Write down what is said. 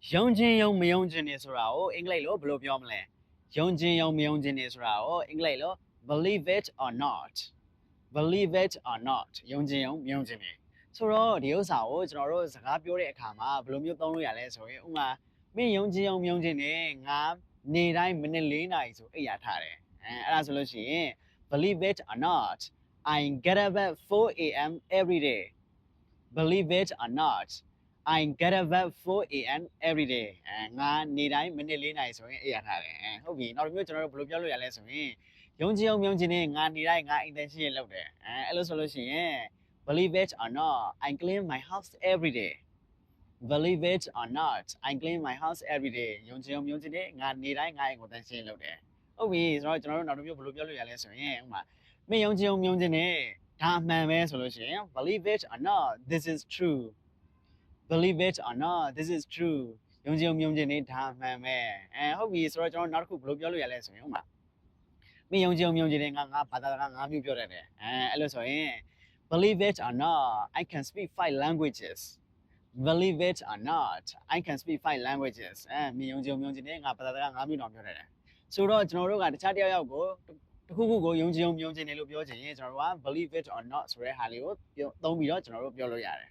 ယုံချင်းယုံမယုံချင်းနေဆိုတာကိုအင်္ဂလိပ်လိုဘယ်လိုပြောမလဲယုံချင်းယုံမယုံချင်းနေဆိုတာကိုအင်္ဂလိပ်လို believe it or not believe it or not ယုံချင်းယုံမယုံချင်းနေဆိုတော့ဒီဥစ္စာကိုကျွန်တော်တို့စကားပြောတဲ့အခါမှာဘယ်လိုမျိုးသုံးလို့ရလဲဆိုရင်ဥမာမင်းယုံချင်းယုံမယုံချင်းနေငါနေတိုင်းမိနစ်4နာရီဆိုအိပ်ရထားတယ်အဲ့ဒါဆိုလို့ရှိရင် believe it or not I get up at 4 a.m. every day believe it or not I get up at 4 a.m. every day ငါနေတိုင်းမိနစ်4နာရီဆိုရင်အိပ်ရထားတယ်ဟုတ်ပြီနောက်တစ်မျိုးကျွန်တော်တို့ဘယ်လိုပြောလို့ရလဲဆိုရင်ယုံချင်းယုံမယုံချင်းနေငါနေတိုင်းငါအိမ်တန်းရှင်းရလုပ်တယ်အဲ့လိုဆိုလို့ရှိရင် believe it or not I clean my house every day believe it or not I clean my house every day ယုံချင်းယုံမယုံချင်းနေငါနေတိုင်းငါအိမ်ကိုတန်းရှင်းလုပ်တယ်ဟုတ်ပြီဆိုတော့ကျွန်တော်တို့နောက်တစ်မျိုးဘယ်လိုပြောလို့ရလဲဆိုရင်ဥပမာမင်းယုံချင်းယုံမယုံချင်းနေဒါအမှန်ပဲဆိုလို့ရှိရင် believe it or not this is true believe it or not this is true ယုံချင်းနေတာမှန်ပဲဟုတ်ပြီဆိုတော့ကျွန်တော်နောက်တစ်ခုဘယ်လိုပြောလို့ရလဲဆိုရင်ဥပမာမင်းယုံချင်းနေငါဘာသာစကား5မျိုးပြောတတ်တယ်အဲ့လိုဆိုရင် believe it or not I can speak 5 languages believe it or not I can speak 5 languages မင်းယုံချင်းနေငါဘာသာစကား5မျိုးတော့ပြောတတ်တယ်ဆိုတော့ကျွန်တော်တို့ကတခြားတယောက်ကိုတခုခုကိုယုံချင်းနေလို့ပြောချင်ရင်ကျွန်တော်တို့က believe it or not ဆိုတဲ့ဟာလေးကိုသုံးပြီးတော့ကျွန်တော်တို့ပြောလို့ရတယ်